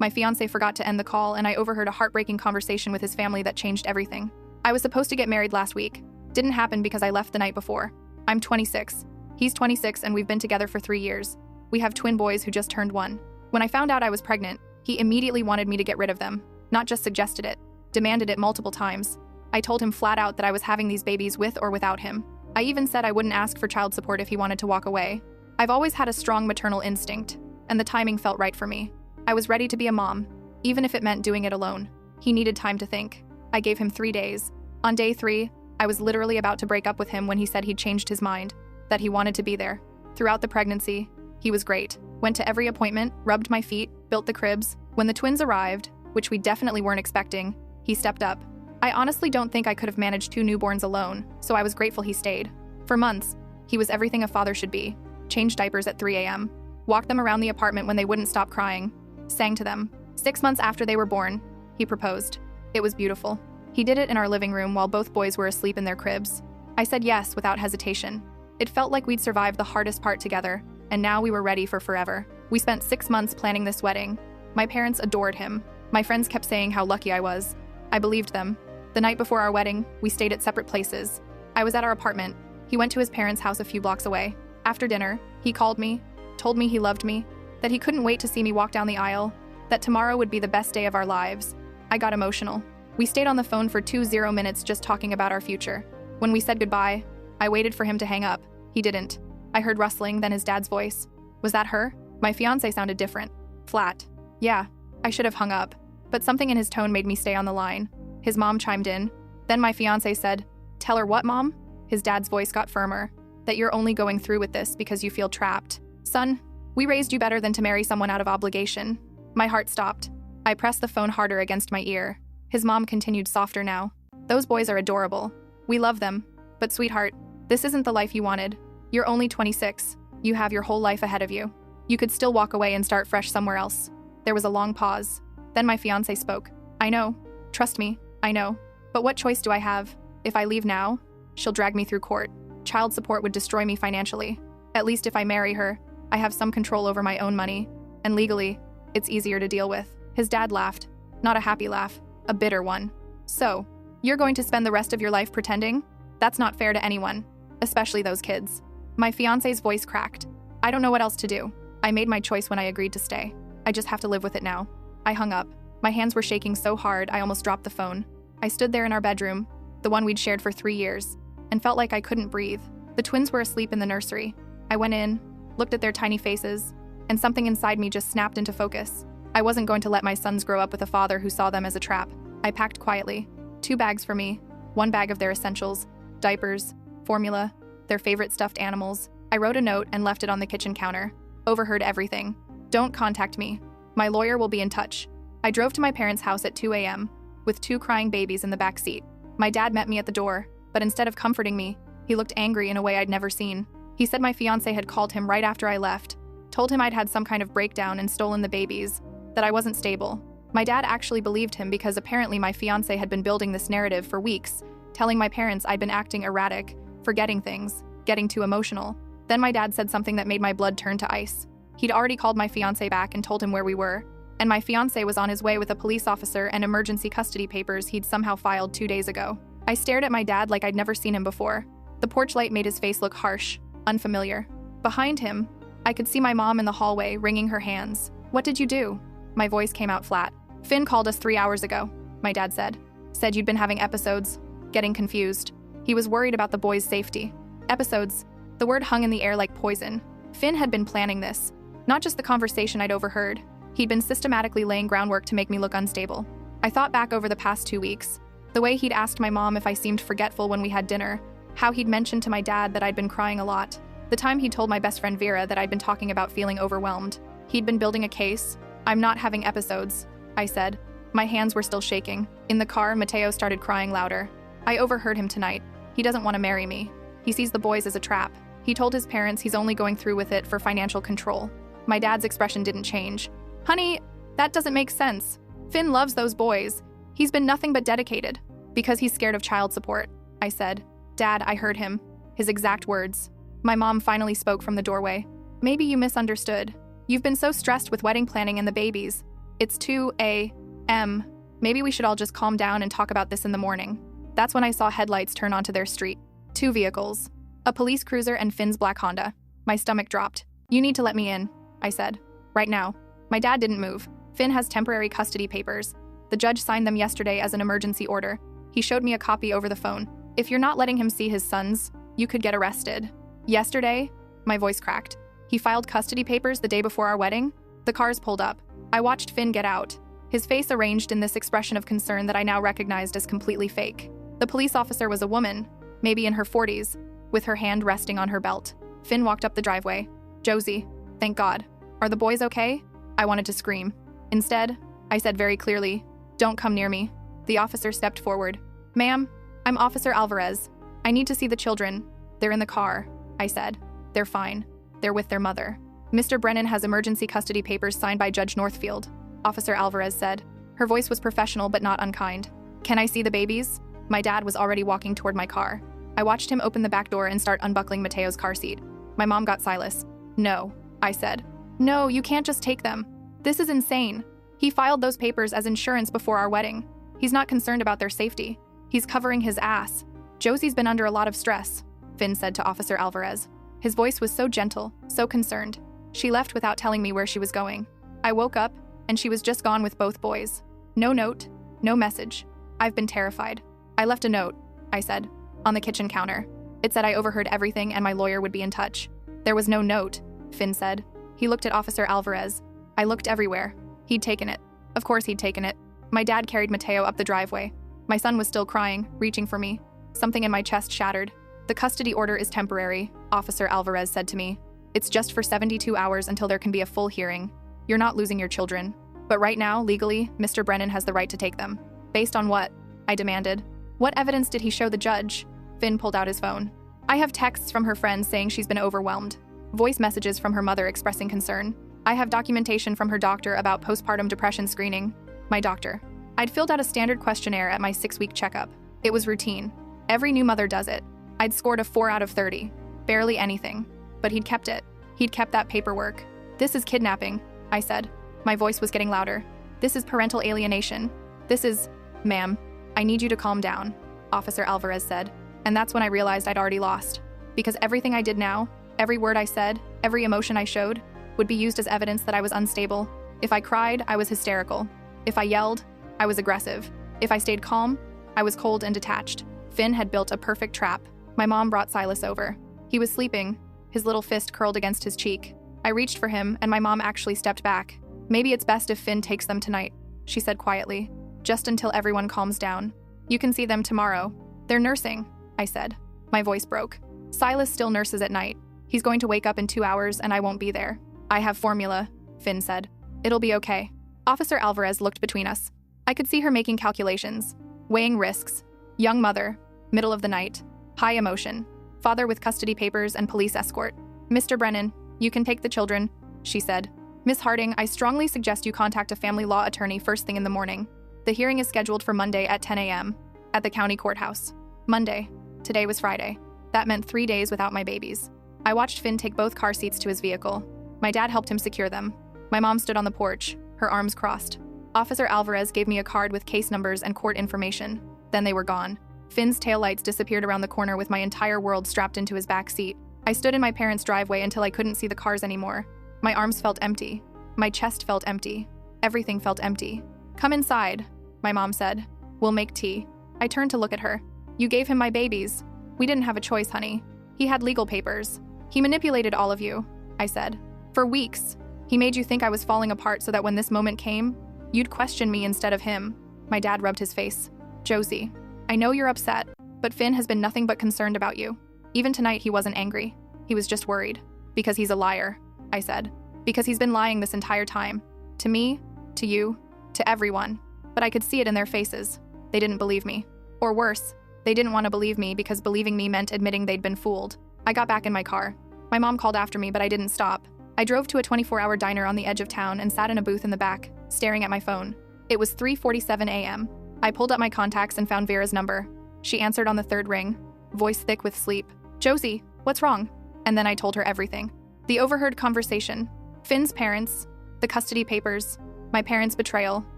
My fiancé forgot to end the call, and I overheard a heartbreaking conversation with his family that changed everything. I was supposed to get married last week. Didn't happen because I left the night before. I'm 26. He's 26, and we've been together for 3 years. We have twin boys who just turned 1. When I found out I was pregnant, he immediately wanted me to get rid of them. Not just suggested it, demanded it multiple times. I told him flat out that I was having these babies with or without him. I even said I wouldn't ask for child support if he wanted to walk away. I've always had a strong maternal instinct, and the timing felt right for me. I was ready to be a mom, even if it meant doing it alone. He needed time to think. I gave him 3 days. On day 3, I was literally about to break up with him when he said he'd changed his mind, that he wanted to be there. Throughout the pregnancy, he was great. Went to every appointment, rubbed my feet, built the cribs. When the twins arrived, which we definitely weren't expecting, he stepped up. I honestly don't think I could have managed 2 newborns alone, so I was grateful he stayed. For months, he was everything a father should be. Changed diapers at 3 a.m., walked them around the apartment when they wouldn't stop crying, sang to them. 6 months after they were born, he proposed. It was beautiful. He did it in our living room while both boys were asleep in their cribs. I said yes without hesitation. It felt like we'd survived the hardest part together, and now we were ready for forever. We spent 6 months planning this wedding. My parents adored him. My friends kept saying how lucky I was. I believed them. The night before our wedding, we stayed at separate places. I was at our apartment. He went to his parents' house a few blocks away. After dinner, he called me, told me he loved me, that he couldn't wait to see me walk down the aisle, that tomorrow would be the best day of our lives. I got emotional. We stayed on the phone for 20 minutes just talking about our future. When we said goodbye, I waited for him to hang up. He didn't. I heard rustling, then his dad's voice. Was that her? My fiancé sounded different. Flat. Yeah, I should have hung up, but something in his tone made me stay on the line. His mom chimed in. Then my fiancé said, "Tell her what, Mom?" His dad's voice got firmer. That you're only going through with this because you feel trapped. Son, we raised you better than to marry someone out of obligation. My heart stopped. I pressed the phone harder against my ear. His mom continued softer now. Those boys are adorable. We love them. But sweetheart, this isn't the life you wanted. You're only 26. You have your whole life ahead of you. You could still walk away and start fresh somewhere else. There was a long pause. Then my fiancé spoke. I know. Trust me, I know. But what choice do I have? If I leave now, she'll drag me through court. Child support would destroy me financially. At least if I marry her, I have some control over my own money. And legally, it's easier to deal with. His dad laughed. Not a happy laugh, a bitter one. So, you're going to spend the rest of your life pretending? That's not fair to anyone, especially those kids. My fiancé's voice cracked. I don't know what else to do. I made my choice when I agreed to stay. I just have to live with it now. I hung up. My hands were shaking so hard I almost dropped the phone. I stood there in our bedroom, the one we'd shared for 3 years, and felt like I couldn't breathe. The twins were asleep in the nursery. I went in, looked at their tiny faces, and something inside me just snapped into focus. I wasn't going to let my sons grow up with a father who saw them as a trap. I packed quietly. 2 bags for me, 1 bag of their essentials, diapers, formula, their favorite stuffed animals. I wrote a note and left it on the kitchen counter. Overheard everything. Don't contact me. My lawyer will be in touch. I drove to my parents' house at 2 a.m., with 2 crying babies in the back seat. My dad met me at the door, but instead of comforting me, he looked angry in a way I'd never seen. He said my fiancé had called him right after I left, told him I'd had some kind of breakdown and stolen the babies, that I wasn't stable. My dad actually believed him because apparently my fiancé had been building this narrative for weeks, telling my parents I'd been acting erratic, forgetting things, getting too emotional. Then my dad said something that made my blood turn to ice. He'd already called my fiancé back and told him where we were, and my fiancé was on his way with a police officer and emergency custody papers he'd somehow filed 2 days ago. I stared at my dad like I'd never seen him before. The porch light made his face look harsh, unfamiliar. Behind him, I could see my mom in the hallway wringing her hands. "What did you do?" My voice came out flat. "Finn called us 3 hours ago," my dad said. "Said you'd been having episodes, getting confused. He was worried about the boys' safety." Episodes. The word hung in the air like poison. Finn had been planning this. Not just the conversation I'd overheard. He'd been systematically laying groundwork to make me look unstable. I thought back over the past 2 weeks. The way he'd asked my mom if I seemed forgetful when we had dinner. How he'd mentioned to my dad that I'd been crying a lot. The time he told my best friend Vera that I'd been talking about feeling overwhelmed. He'd been building a case. "I'm not having episodes," I said. My hands were still shaking. In the car, Mateo started crying louder. I overheard him tonight. He doesn't want to marry me. He sees the boys as a trap. He told his parents he's only going through with it for financial control. My dad's expression didn't change. "Honey, that doesn't make sense. Finn loves those boys. He's been nothing but dedicated." "Because he's scared of child support," I said. "Dad, I heard him." His exact words. My mom finally spoke from the doorway. "Maybe you misunderstood. You've been so stressed with wedding planning and the babies. It's 2 a.m. Maybe we should all just calm down and talk about this in the morning. That's when I saw headlights turn onto their street. 2 vehicles. A police cruiser and Finn's black Honda. My stomach dropped. You need to let me in, I said. Right now. My dad didn't move. Finn has temporary custody papers. The judge signed them yesterday as an emergency order. He showed me a copy over the phone. If you're not letting him see his sons, you could get arrested. Yesterday? My voice cracked. He filed custody papers the day before our wedding? The cars pulled up. I watched Finn get out. His face arranged in this expression of concern that I now recognized as completely fake. The police officer was a woman, maybe in her 40s, with her hand resting on her belt. Finn walked up the driveway. Josie, thank God. Are the boys okay? I wanted to scream. Instead, I said very clearly, don't come near me. The officer stepped forward. Ma'am, I'm Officer Alvarez. I need to see the children. They're in the car, I said. They're fine. They're with their mother. Mr. Brennan has emergency custody papers signed by Judge Northfield, Officer Alvarez said. Her voice was professional but not unkind. Can I see the babies? My dad was already walking toward my car. I watched him open the back door and start unbuckling Mateo's car seat. My mom got Silas. No, I said. No, you can't just take them. This is insane. He filed those papers as insurance before our wedding. He's not concerned about their safety. He's covering his ass. Josie's been under a lot of stress, Finn said to Officer Alvarez. His voice was so gentle, so concerned. She left without telling me where she was going. I woke up, and she was just gone with both boys. No note, no message. I've been terrified. I left a note, I said, on the kitchen counter. It said I overheard everything and my lawyer would be in touch. There was no note, Finn said. He looked at Officer Alvarez. I looked everywhere. He'd taken it. Of course he'd taken it. My dad carried Mateo up the driveway. My son was still crying, reaching for me. Something in my chest shattered. The custody order is temporary, Officer Alvarez said to me. It's just for 72 hours until there can be a full hearing. You're not losing your children. But right now, legally, Mr. Brennan has the right to take them. Based on what? I demanded. What evidence did he show the judge? Finn pulled out his phone. I have texts from her friends saying she's been overwhelmed. Voice messages from her mother expressing concern. I have documentation from her doctor about postpartum depression screening. My doctor. I'd filled out a standard questionnaire at my 6-week checkup. It was routine. Every new mother does it. I'd scored a 4 out of 30. Barely anything. But he'd kept it. He'd kept that paperwork. This is kidnapping, I said. My voice was getting louder. This is parental alienation. This is... Ma'am, I need you to calm down, Officer Alvarez said. And that's when I realized I'd already lost. Because everything I did now, every word I said, every emotion I showed, would be used as evidence that I was unstable. If I cried, I was hysterical. If I yelled, I was aggressive. If I stayed calm, I was cold and detached. Finn had built a perfect trap. My mom brought Silas over. He was sleeping, his little fist curled against his cheek. I reached for him, and my mom actually stepped back. Maybe it's best if Finn takes them tonight, she said quietly, just until everyone calms down. You can see them tomorrow. They're nursing, I said. My voice broke. Silas still nurses at night. He's going to wake up in 2 hours, and I won't be there. I have formula, Finn said. It'll be okay. Officer Alvarez looked between us. I could see her making calculations, weighing risks. Young mother, middle of the night, high emotion, father with custody papers and police escort. Mr. Brennan, you can take the children, she said. Miss Harding, I strongly suggest you contact a family law attorney first thing in the morning. The hearing is scheduled for Monday at 10 a.m. at the county courthouse. Monday. Today was Friday. That meant 3 days without my babies. I watched Finn take both car seats to his vehicle. My dad helped him secure them. My mom stood on the porch, her arms crossed. Officer Alvarez gave me a card with case numbers and court information. Then they were gone. Finn's taillights disappeared around the corner with my entire world strapped into his back seat. I stood in my parents' driveway until I couldn't see the cars anymore. My arms felt empty. My chest felt empty. Everything felt empty. Come inside, my mom said. We'll make tea. I turned to look at her. You gave him my babies. We didn't have a choice, honey. He had legal papers. He manipulated all of you, I said. For weeks. He made you think I was falling apart so that when this moment came, you'd question me instead of him. My dad rubbed his face. Josie, I know you're upset, but Finn has been nothing but concerned about you. Even tonight he wasn't angry. He was just worried. Because he's a liar, I said. Because he's been lying this entire time. To me, to you, to everyone. But I could see it in their faces. They didn't believe me. Or worse, they didn't want to believe me because believing me meant admitting they'd been fooled. I got back in my car. My mom called after me, but I didn't stop. I drove to a 24-hour diner on the edge of town and sat in a booth in the back, staring at my phone. It was 3:47 a.m. I pulled up my contacts and found Vera's number. She answered on the third ring, voice thick with sleep. Josie, what's wrong? And then I told her everything. The overheard conversation, Finn's parents, the custody papers, My parents' betrayal.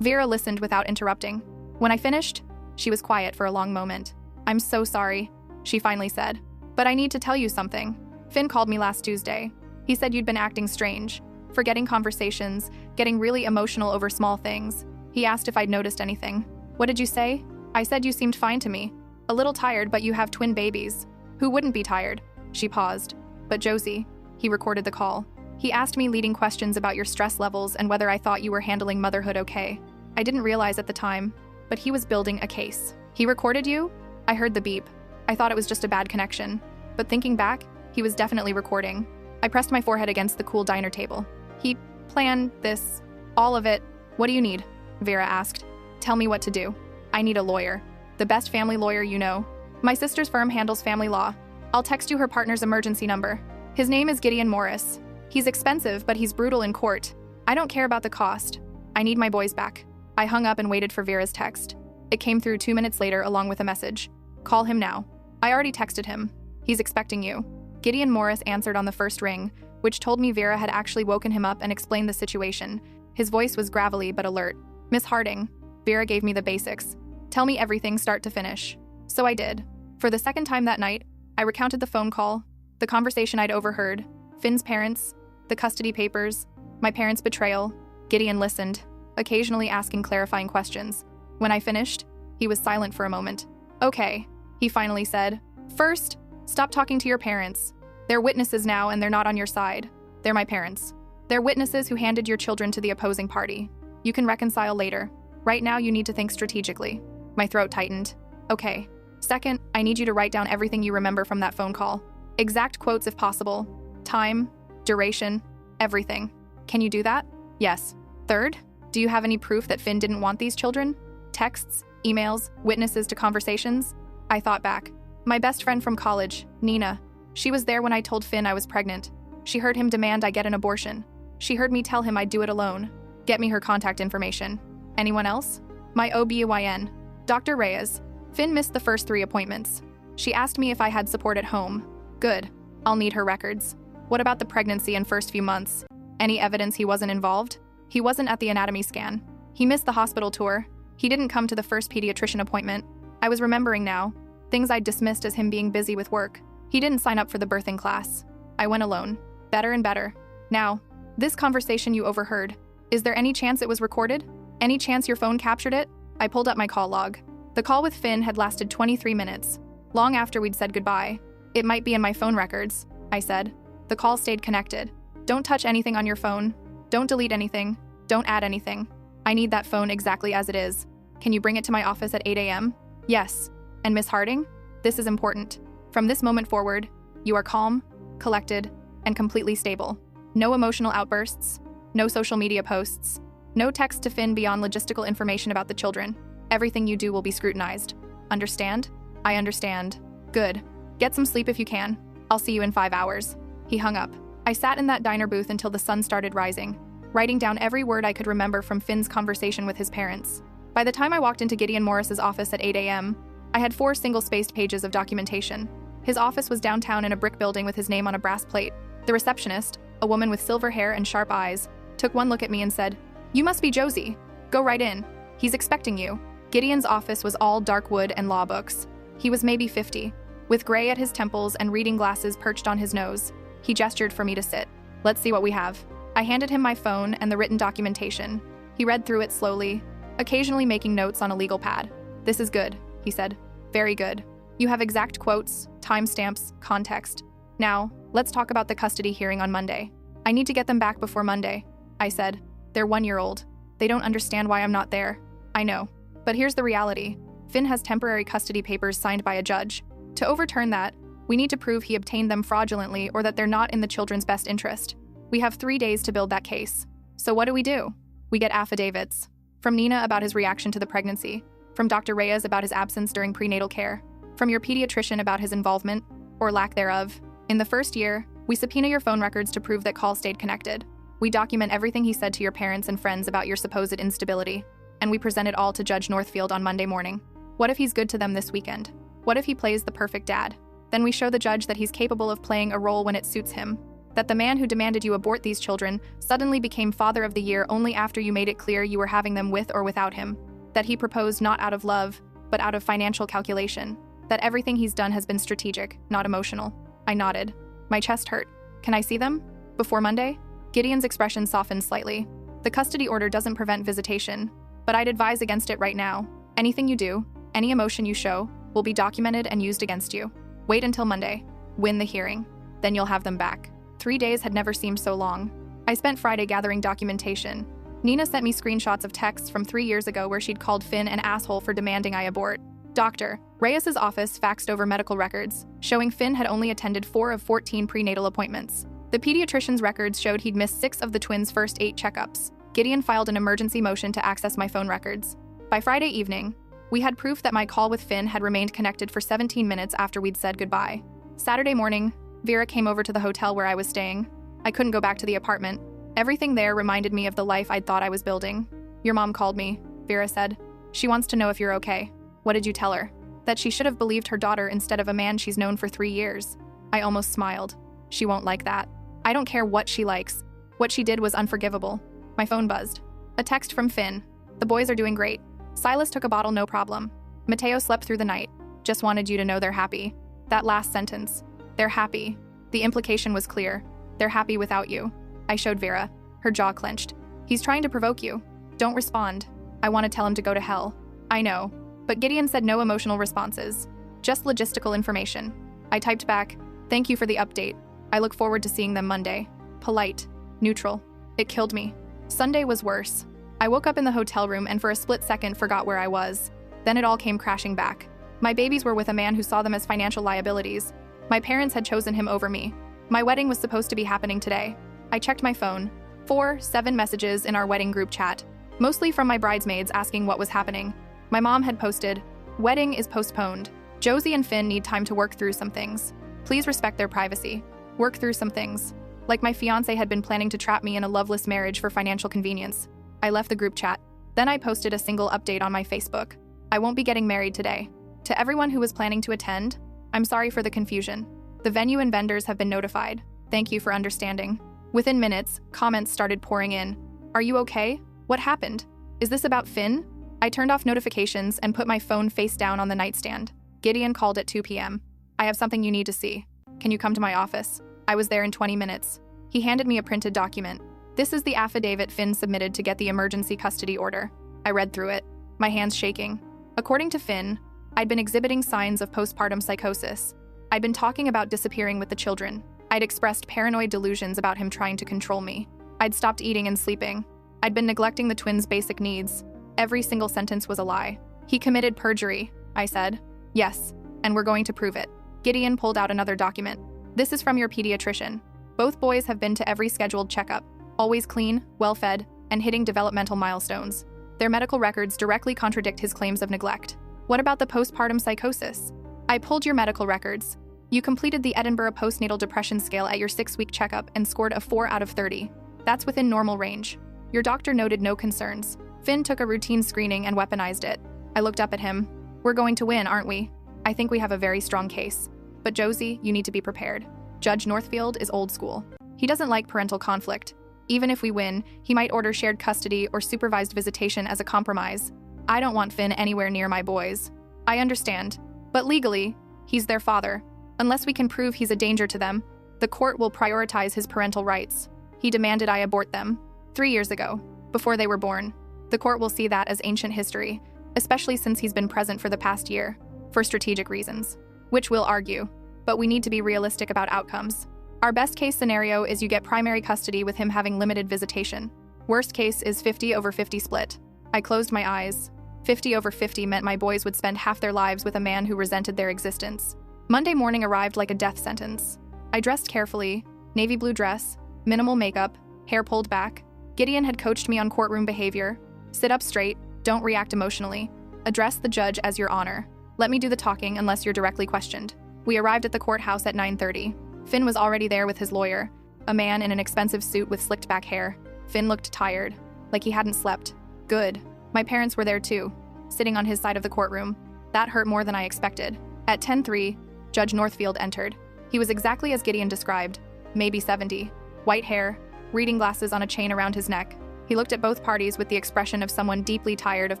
Vera listened without interrupting. When I finished, she was quiet for a long moment. I'm so sorry, she finally said. But I need to tell you something. Finn called me last Tuesday. He said you'd been acting strange, forgetting conversations, getting really emotional over small things. He asked if I'd noticed anything. What did you say? I said you seemed fine to me. A little tired, but you have twin babies. Who wouldn't be tired? She paused. But Josie, he recorded the call. He asked me leading questions about your stress levels and whether I thought you were handling motherhood okay. I didn't realize at the time, but he was building a case. He recorded you? I heard the beep. I thought it was just a bad connection. But thinking back, he was definitely recording. I pressed my forehead against the cool diner table. He planned this, all of it. What do you need? Vera asked. Tell me what to do. I need a lawyer. The best family lawyer you know. My sister's firm handles family law. I'll text you her partner's emergency number. His name is Gideon Morris. He's expensive, but he's brutal in court. I don't care about the cost. I need my boys back. I hung up and waited for Vera's text. It came through 2 minutes later along with a message. Call him now. I already texted him. He's expecting you. Gideon Morris answered on the first ring, which told me Vera had actually woken him up and explained the situation. His voice was gravelly but alert. Miss Harding. Vera gave me the basics. Tell me everything start to finish. So I did. For the second time that night, I recounted the phone call, the conversation I'd overheard, Finn's parents, the custody papers, my parents' betrayal. Gideon listened, occasionally asking clarifying questions. When I finished, he was silent for a moment. Okay, he finally said. First, stop talking to your parents. They're witnesses now and they're not on your side. They're my parents. They're witnesses who handed your children to the opposing party. You can reconcile later. Right now you need to think strategically. My throat tightened. Okay. Second, I need you to write down everything you remember from that phone call. Exact quotes if possible. Time, duration, everything. Can you do that? Yes. Third, do you have any proof that Finn didn't want these children? Texts, emails, witnesses to conversations? I thought back. My best friend from college, Nina. She was there when I told Finn I was pregnant. She heard him demand I get an abortion. She heard me tell him I'd do it alone. Get me her contact information. Anyone else? My OBGYN, Dr. Reyes. Finn missed the first 3 appointments. She asked me if I had support at home. Good. I'll need her records. What about the pregnancy and first few months? Any evidence he wasn't involved? He wasn't at the anatomy scan. He missed the hospital tour. He didn't come to the first pediatrician appointment. I was remembering now. Things I'd dismissed as him being busy with work. He didn't sign up for the birthing class. I went alone. Better and better. Now, this conversation you overheard. Is there any chance it was recorded? Any chance your phone captured it? I pulled up my call log. The call with Finn had lasted 23 minutes. Long after we'd said goodbye. It might be in my phone records, I said. The call stayed connected. Don't touch anything on your phone. Don't delete anything. Don't add anything. I need that phone exactly as it is. Can you bring it to my office at 8 a.m.? Yes. And Miss Harding? This is important. From this moment forward, you are calm, collected, and completely stable. No emotional outbursts. No social media posts. No text to Finn beyond logistical information about the children. Everything you do will be scrutinized. Understand? I understand. Good. Get some sleep if you can. I'll see you in 5 hours. He hung up. I sat in that diner booth until the sun started rising, writing down every word I could remember from Finn's conversation with his parents. By the time I walked into Gideon Morris's office at 8 a.m., I had 4 single-spaced pages of documentation. His office was downtown in a brick building with his name on a brass plate. The receptionist, a woman with silver hair and sharp eyes, took one look at me and said, "You must be Josie. Go right in. He's expecting you." Gideon's office was all dark wood and law books. He was maybe 50, with gray at his temples and reading glasses perched on his nose. He gestured for me to sit. "Let's see what we have." I handed him my phone and the written documentation. He read through it slowly, occasionally making notes on a legal pad. "This is good," he said. "Very good. You have exact quotes, timestamps, context. Now, let's talk about the custody hearing on Monday." "I need to get them back before Monday," I said. "They're 1-year-old. They don't understand why I'm not there." "I know. But here's the reality. Finn has temporary custody papers signed by a judge. To overturn that, we need to prove he obtained them fraudulently or that they're not in the children's best interest. We have 3 days to build that case. So what do? We get affidavits. From Nina about his reaction to the pregnancy. From Dr. Reyes about his absence during prenatal care. From your pediatrician about his involvement, or lack thereof. In the first year, we subpoena your phone records to prove that calls stayed connected. We document everything he said to your parents and friends about your supposed instability. And we present it all to Judge Northfield on Monday morning. What if he's good to them this weekend? What if he plays the perfect dad? Then we show the judge that he's capable of playing a role when it suits him. That the man who demanded you abort these children suddenly became father of the year only after you made it clear you were having them with or without him. That he proposed not out of love, but out of financial calculation. That everything he's done has been strategic, not emotional. I nodded. My chest hurt. Can I see them? Before Monday? Gideon's expression softened slightly. The custody order doesn't prevent visitation, but I'd advise against it right now. Anything you do, any emotion you show, will be documented and used against you. Wait until Monday. Win the hearing. Then you'll have them back. 3 days had never seemed so long. I spent Friday gathering documentation. Nina sent me screenshots of texts from 3 years ago where she'd called Finn an asshole for demanding I abort. Dr. Reyes's office faxed over medical records, showing Finn had only attended 4 of 14 prenatal appointments. The pediatrician's records showed he'd missed 6 of the twins' first 8 checkups. Gideon filed an emergency motion to access my phone records. By Friday evening, we had proof that my call with Finn had remained connected for 17 minutes after we'd said goodbye. Saturday morning, Vera came over to the hotel where I was staying. I couldn't go back to the apartment. Everything there reminded me of the life I'd thought I was building. Your mom called me, Vera said. She wants to know if you're okay. What did you tell her? That she should have believed her daughter instead of a man she's known for 3 years. I almost smiled. She won't like that. I don't care what she likes. What she did was unforgivable. My phone buzzed. A text from Finn. The boys are doing great. Silas took a bottle, no problem. Mateo slept through the night. Just wanted you to know they're happy. That last sentence. They're happy. The implication was clear. They're happy without you. I showed Vera. Her jaw clenched. He's trying to provoke you. Don't respond. I want to tell him to go to hell. I know. But Gideon said no emotional responses. Just logistical information. I typed back, thank you for the update. I look forward to seeing them Monday. Polite. Neutral. It killed me. Sunday was worse. I woke up in the hotel room and for a split second forgot where I was. Then it all came crashing back. My babies were with a man who saw them as financial liabilities. My parents had chosen him over me. My wedding was supposed to be happening today. I checked my phone. 7 messages in our wedding group chat, mostly from my bridesmaids asking what was happening. My mom had posted, wedding is postponed. Josie and Finn need time to work through some things. Please respect their privacy. Work through some things. Like my fiancé had been planning to trap me in a loveless marriage for financial convenience. I left the group chat. Then I posted a single update on my Facebook. I won't be getting married today. To everyone who was planning to attend, I'm sorry for the confusion. The venue and vendors have been notified. Thank you for understanding. Within minutes, comments started pouring in. Are you okay? What happened? Is this about Finn? I turned off notifications and put my phone face down on the nightstand. Gideon called at 2 p.m. I have something you need to see. Can you come to my office? I was there in 20 minutes. He handed me a printed document. This is the affidavit Finn submitted to get the emergency custody order. I read through it, my hands shaking. According to Finn, I'd been exhibiting signs of postpartum psychosis. I'd been talking about disappearing with the children. I'd expressed paranoid delusions about him trying to control me. I'd stopped eating and sleeping. I'd been neglecting the twins' basic needs. Every single sentence was a lie. He committed perjury, I said. Yes, and we're going to prove it. Gideon pulled out another document. This is from your pediatrician. Both boys have been to every scheduled checkup, always clean, well-fed, and hitting developmental milestones. Their medical records directly contradict his claims of neglect. What about the postpartum psychosis? I pulled your medical records. You completed the Edinburgh Postnatal Depression Scale at your 6-week checkup and scored a 4 out of 30. That's within normal range. Your doctor noted no concerns. Finn took a routine screening and weaponized it. I looked up at him. We're going to win, aren't we? I think we have a very strong case. But Josie, you need to be prepared. Judge Northfield is old school. He doesn't like parental conflict. Even if we win, he might order shared custody or supervised visitation as a compromise. I don't want Finn anywhere near my boys. I understand. But legally, he's their father. Unless we can prove he's a danger to them, the court will prioritize his parental rights. He demanded I abort them 3 years ago, before they were born. The court will see that as ancient history, especially since he's been present for the past year, for strategic reasons, which we'll argue. But we need to be realistic about outcomes. Our best case scenario is you get primary custody with him having limited visitation. Worst case is 50/50 split. I closed my eyes. 50/50 meant my boys would spend half their lives with a man who resented their existence. Monday morning arrived like a death sentence. I dressed carefully, navy blue dress, minimal makeup, hair pulled back. Gideon had coached me on courtroom behavior. Sit up straight, don't react emotionally. Address the judge as your honor. Let me do the talking unless you're directly questioned. We arrived at the courthouse at 9:30. Finn was already there with his lawyer, a man in an expensive suit with slicked back hair. Finn looked tired, like he hadn't slept. Good. My parents were there too, sitting on his side of the courtroom. That hurt more than I expected. At 10:03, Judge Northfield entered. He was exactly as Gideon described, maybe 70. White hair, reading glasses on a chain around his neck. He looked at both parties with the expression of someone deeply tired of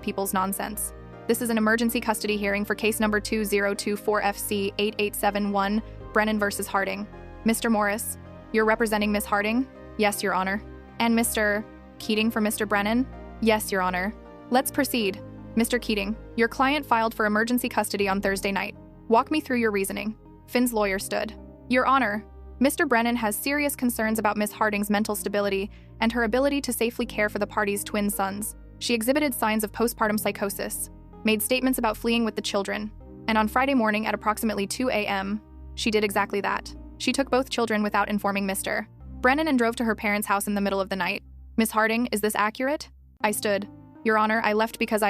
people's nonsense. This is an emergency custody hearing for case number 2024FC8871, Brennan versus Harding. Mr. Morris, you're representing Miss Harding? Yes, Your Honor. And Mr. Keating for Mr. Brennan? Yes, Your Honor. Let's proceed. Mr. Keating, your client filed for emergency custody on Thursday night. Walk me through your reasoning. Finn's lawyer stood. Your Honor, Mr. Brennan has serious concerns about Miss Harding's mental stability and her ability to safely care for the party's twin sons. She exhibited signs of postpartum psychosis, made statements about fleeing with the children, and on Friday morning at approximately 2 a.m., she did exactly that. She took both children without informing Mr. Brennan and drove to her parents' house in the middle of the night. Miss Harding, is this accurate? I stood. Your Honor, I left because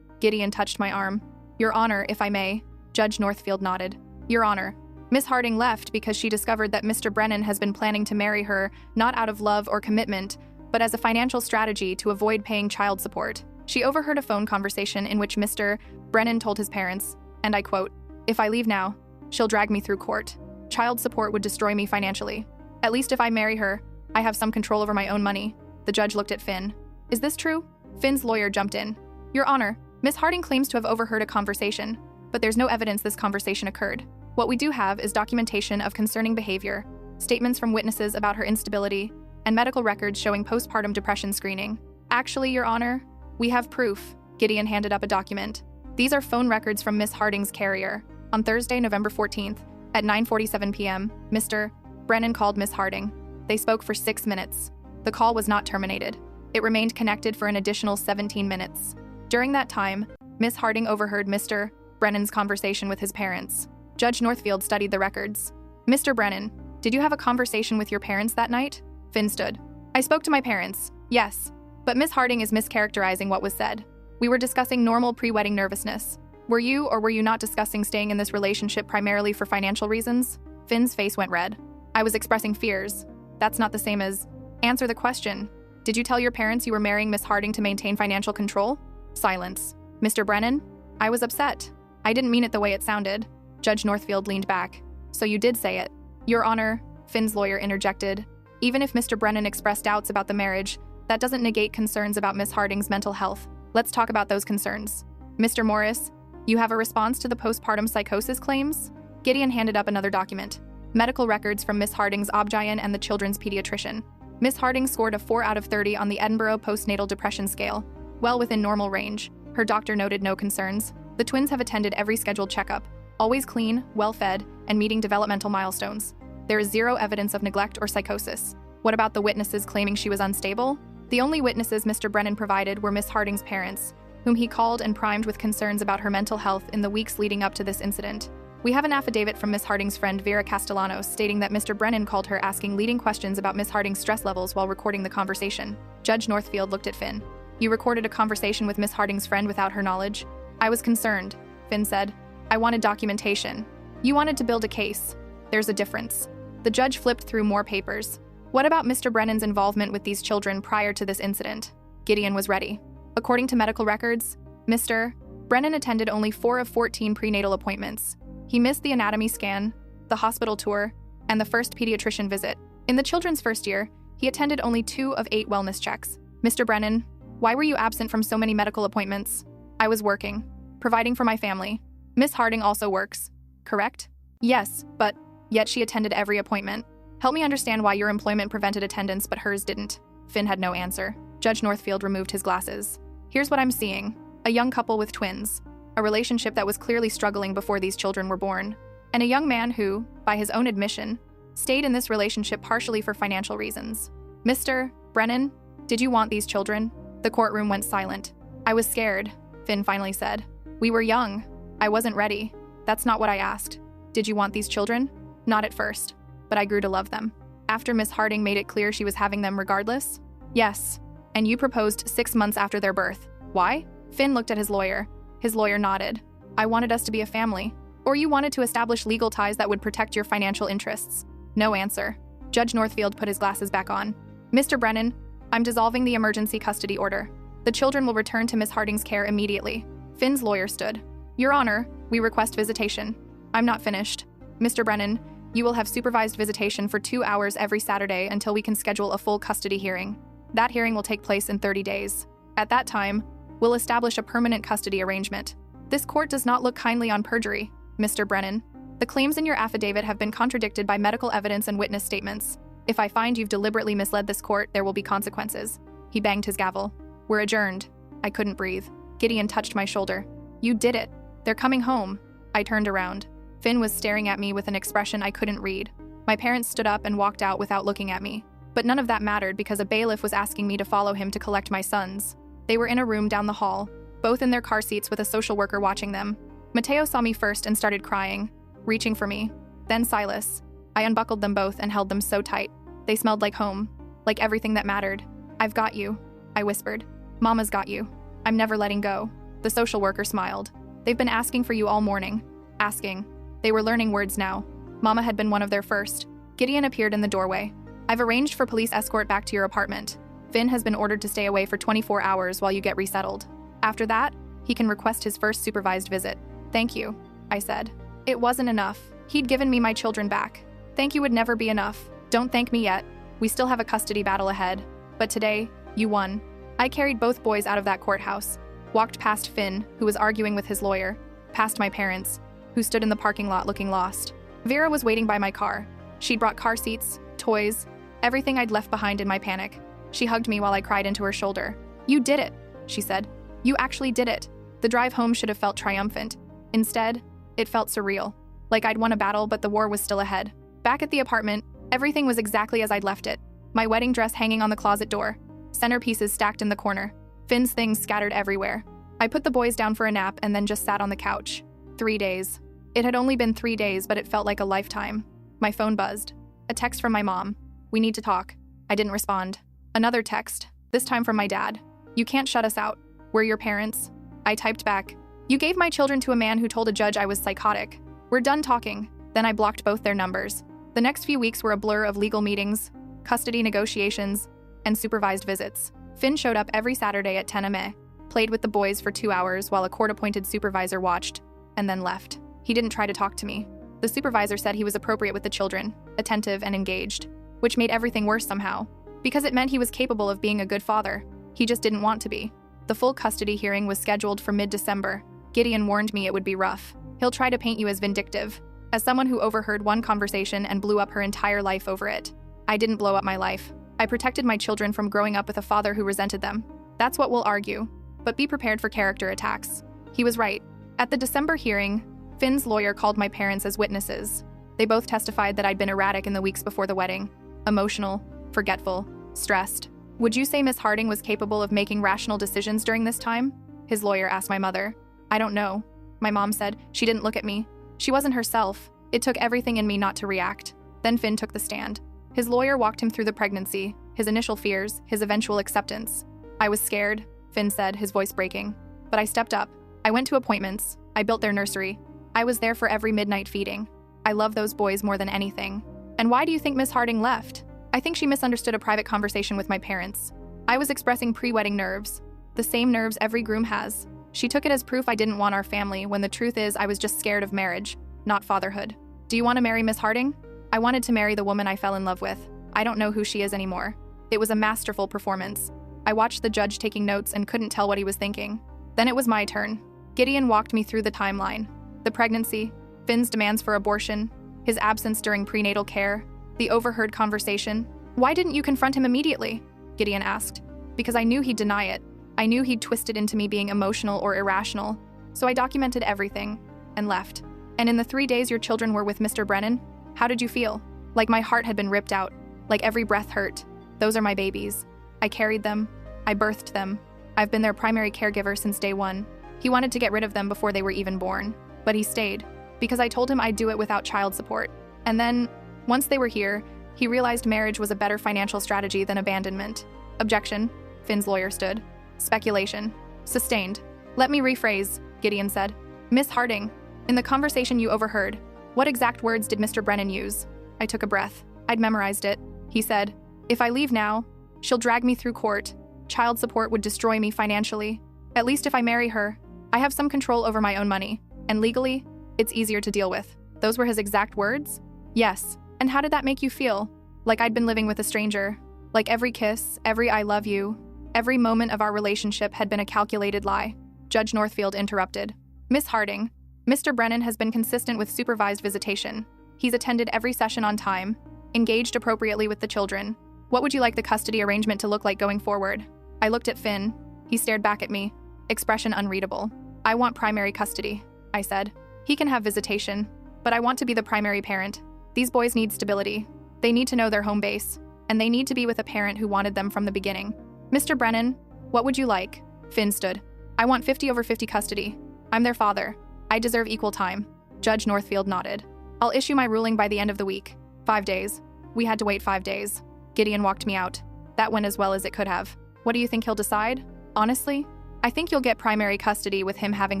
Gideon touched my arm. Your Honor, if I may. Judge Northfield nodded. Your Honor, Miss Harding left because she discovered that Mr. Brennan has been planning to marry her not out of love or commitment, but as a financial strategy to avoid paying child support. She overheard a phone conversation in which Mr. Brennan told his parents, and I quote, "If I leave now, she'll drag me through court. Child support would destroy me financially. At least if I marry her, I have some control over my own money." The judge looked at Finn. Is this true? Finn's lawyer jumped in. Your Honor, Miss Harding claims to have overheard a conversation, but there's no evidence this conversation occurred. What we do have is documentation of concerning behavior, statements from witnesses about her instability, and medical records showing postpartum depression screening. Actually, Your Honor, we have proof. Gideon handed up a document. These are phone records from Miss Harding's carrier. On Thursday, November 14th, at 9:47 p.m., Mr. Brennan called Miss Harding. They spoke for 6 minutes. The call was not terminated. It remained connected for an additional 17 minutes. During that time, Miss Harding overheard Mr. Brennan's conversation with his parents. Judge Northfield studied the records. Mr. Brennan, did you have a conversation with your parents that night? Finn stood. I spoke to my parents, yes, but Miss Harding is mischaracterizing what was said. We were discussing normal pre-wedding nervousness. Were you or were you not discussing staying in this relationship primarily for financial reasons? Finn's face went red. I was expressing fears. That's not the same as... Answer the question. Did you tell your parents you were marrying Miss Harding to maintain financial control? Silence. Mr. Brennan? I was upset. I didn't mean it the way it sounded. Judge Northfield leaned back. So you did say it. Your Honor, Finn's lawyer interjected. Even if Mr. Brennan expressed doubts about the marriage, that doesn't negate concerns about Miss Harding's mental health. Let's talk about those concerns. Mr. Morris, you have a response to the postpartum psychosis claims? Gideon handed up another document. Medical records from Miss Harding's OBGYN and the children's pediatrician. Miss Harding scored a 4 out of 30 on the Edinburgh Postnatal Depression Scale, well within normal range. Her doctor noted no concerns. The twins have attended every scheduled checkup, always clean, well-fed, and meeting developmental milestones. There is zero evidence of neglect or psychosis. What about the witnesses claiming she was unstable? The only witnesses Mr. Brennan provided were Miss Harding's parents, whom he called and primed with concerns about her mental health in the weeks leading up to this incident. We have an affidavit from Miss Harding's friend Vera Castellanos stating that Mr. Brennan called her asking leading questions about Miss Harding's stress levels while recording the conversation. Judge Northfield looked at Finn. You recorded a conversation with Miss Harding's friend without her knowledge? I was concerned, Finn said. I wanted documentation. You wanted to build a case. There's a difference. The judge flipped through more papers. What about Mr. Brennan's involvement with these children prior to this incident? Gideon was ready. According to medical records, Mr. Brennan attended only 4 of 14 prenatal appointments. He missed the anatomy scan, the hospital tour, and the first pediatrician visit. In the children's first year, he attended only 2 of 8 wellness checks. Mr. Brennan, why were you absent from so many medical appointments? I was working, providing for my family. Miss Harding also works, correct? Yes, but yet she attended every appointment. Help me understand why your employment prevented attendance but hers didn't. Finn had no answer. Judge Northfield removed his glasses. Here's what I'm seeing. A young couple with twins. A relationship that was clearly struggling before these children were born. And a young man who, by his own admission, stayed in this relationship partially for financial reasons. Mr. Brennan, did you want these children? The courtroom went silent. I was scared, Finn finally said. We were young. I wasn't ready. That's not what I asked. Did you want these children? Not at first, but I grew to love them. After Miss Harding made it clear she was having them regardless? Yes. And you proposed 6 months after their birth. Why? Finn looked at his lawyer. His lawyer nodded. I wanted us to be a family. Or you wanted to establish legal ties that would protect your financial interests. No answer. Judge Northfield put his glasses back on. Mr. Brennan, I'm dissolving the emergency custody order. The children will return to Miss Harding's care immediately. Finn's lawyer stood. Your Honor, we request visitation. I'm not finished. Mr. Brennan, You will have supervised visitation for 2 hours every Saturday until we can schedule a full custody hearing. That hearing will take place in 30 days. At that time, we'll establish a permanent custody arrangement. This court does not look kindly on perjury, Mr. Brennan. The claims in your affidavit have been contradicted by medical evidence and witness statements. If I find you've deliberately misled this court, there will be consequences. He banged his gavel. We're adjourned. I couldn't breathe. Gideon touched my shoulder. You did it. They're coming home. I turned around. Finn was staring at me with an expression I couldn't read. My parents stood up and walked out without looking at me. But none of that mattered because a bailiff was asking me to follow him to collect my sons. They were in a room down the hall, both in their car seats with a social worker watching them. Mateo saw me first and started crying, reaching for me. Then Silas. I unbuckled them both and held them so tight. They smelled like home, like everything that mattered. I've got you, I whispered. Mama's got you. I'm never letting go. The social worker smiled. They've been asking for you all morning. Asking. They were learning words now. Mama had been one of their first. Gideon appeared in the doorway. I've arranged for police escort back to your apartment. Finn has been ordered to stay away for 24 hours while you get resettled. After that, he can request his first supervised visit. Thank you, I said. It wasn't enough. He'd given me my children back. Thank you would never be enough. Don't thank me yet. We still have a custody battle ahead. But today, you won. I carried both boys out of that courthouse, walked past Finn, who was arguing with his lawyer, past my parents, who stood in the parking lot looking lost. Vera was waiting by my car. She'd brought car seats, toys, everything I'd left behind in my panic. She hugged me while I cried into her shoulder. You did it, she said. You actually did it. The drive home should have felt triumphant. Instead, it felt surreal, like I'd won a battle but the war was still ahead. Back at the apartment, everything was exactly as I'd left it. My wedding dress hanging on the closet door, centerpieces stacked in the corner, Finn's things scattered everywhere. I put the boys down for a nap and then just sat on the couch. 3 days. It had only been 3 days, but it felt like a lifetime. My phone buzzed. A text from my mom. We need to talk. I didn't respond. Another text, this time from my dad. You can't shut us out. We're your parents. I typed back. You gave my children to a man who told a judge I was psychotic. We're done talking. Then I blocked both their numbers. The next few weeks were a blur of legal meetings, custody negotiations, and supervised visits. Finn showed up every Saturday at 10 a.m., played with the boys for 2 hours while a court-appointed supervisor watched, and then left. He didn't try to talk to me. The supervisor said he was appropriate with the children, attentive and engaged, which made everything worse somehow, because it meant he was capable of being a good father. He just didn't want to be. The full custody hearing was scheduled for mid-December. Gideon warned me it would be rough. He'll try to paint you as vindictive, as someone who overheard one conversation and blew up her entire life over it. I didn't blow up my life. I protected my children from growing up with a father who resented them. That's what we'll argue. But be prepared for character attacks. He was right. At the December hearing, Finn's lawyer called my parents as witnesses. They both testified that I'd been erratic in the weeks before the wedding. Emotional, forgetful, stressed. Would you say Miss Harding was capable of making rational decisions during this time? His lawyer asked my mother. I don't know. My mom said. She didn't look at me. She wasn't herself. It took everything in me not to react. Then Finn took the stand. His lawyer walked him through the pregnancy, his initial fears, his eventual acceptance. I was scared, Finn said, his voice breaking. But I stepped up. I went to appointments. I built their nursery. I was there for every midnight feeding. I love those boys more than anything. And why do you think Miss Harding left? I think she misunderstood a private conversation with my parents. I was expressing pre-wedding nerves, the same nerves every groom has. She took it as proof I didn't want our family, when the truth is I was just scared of marriage, not fatherhood. Do you want to marry Miss Harding? I wanted to marry the woman I fell in love with. I don't know who she is anymore. It was a masterful performance. I watched the judge taking notes and couldn't tell what he was thinking. Then it was my turn. Gideon walked me through the timeline. The pregnancy, Finn's demands for abortion, his absence during prenatal care, the overheard conversation. Why didn't you confront him immediately? Gideon asked. Because I knew he'd deny it. I knew he'd twist it into me being emotional or irrational. So I documented everything and left. And in the 3 days your children were with Mr. Brennan, how did you feel? Like my heart had been ripped out, like every breath hurt. Those are my babies. I carried them. I birthed them. I've been their primary caregiver since day one. He wanted to get rid of them before they were even born. But he stayed, because I told him I'd do it without child support. And then, once they were here, he realized marriage was a better financial strategy than abandonment. Objection, Finn's lawyer stood. Speculation. Sustained. Let me rephrase, Gideon said. Miss Harding, in the conversation you overheard, what exact words did Mr. Brennan use? I took a breath. I'd memorized it. He said, if I leave now, she'll drag me through court. Child support would destroy me financially. At least if I marry her, I have some control over my own money. And legally, it's easier to deal with. Those were his exact words? Yes. And how did that make you feel? Like I'd been living with a stranger. Like every kiss, every I love you, every moment of our relationship had been a calculated lie. Judge Northfield interrupted. Miss Harding, Mr. Brennan has been consistent with supervised visitation. He's attended every session on time, engaged appropriately with the children. What would you like the custody arrangement to look like going forward? I looked at Finn. He stared back at me, expression unreadable. I want primary custody, I said. He can have visitation, but I want to be the primary parent. These boys need stability. They need to know their home base, and they need to be with a parent who wanted them from the beginning. Mr. Brennan, what would you like? Finn stood. I want 50/50 custody. I'm their father. I deserve equal time. Judge Northfield nodded. I'll issue my ruling by the end of the week. 5 days. We had to wait 5 days. Gideon walked me out. That went as well as it could have. What do you think he'll decide? Honestly, I think you'll get primary custody with him having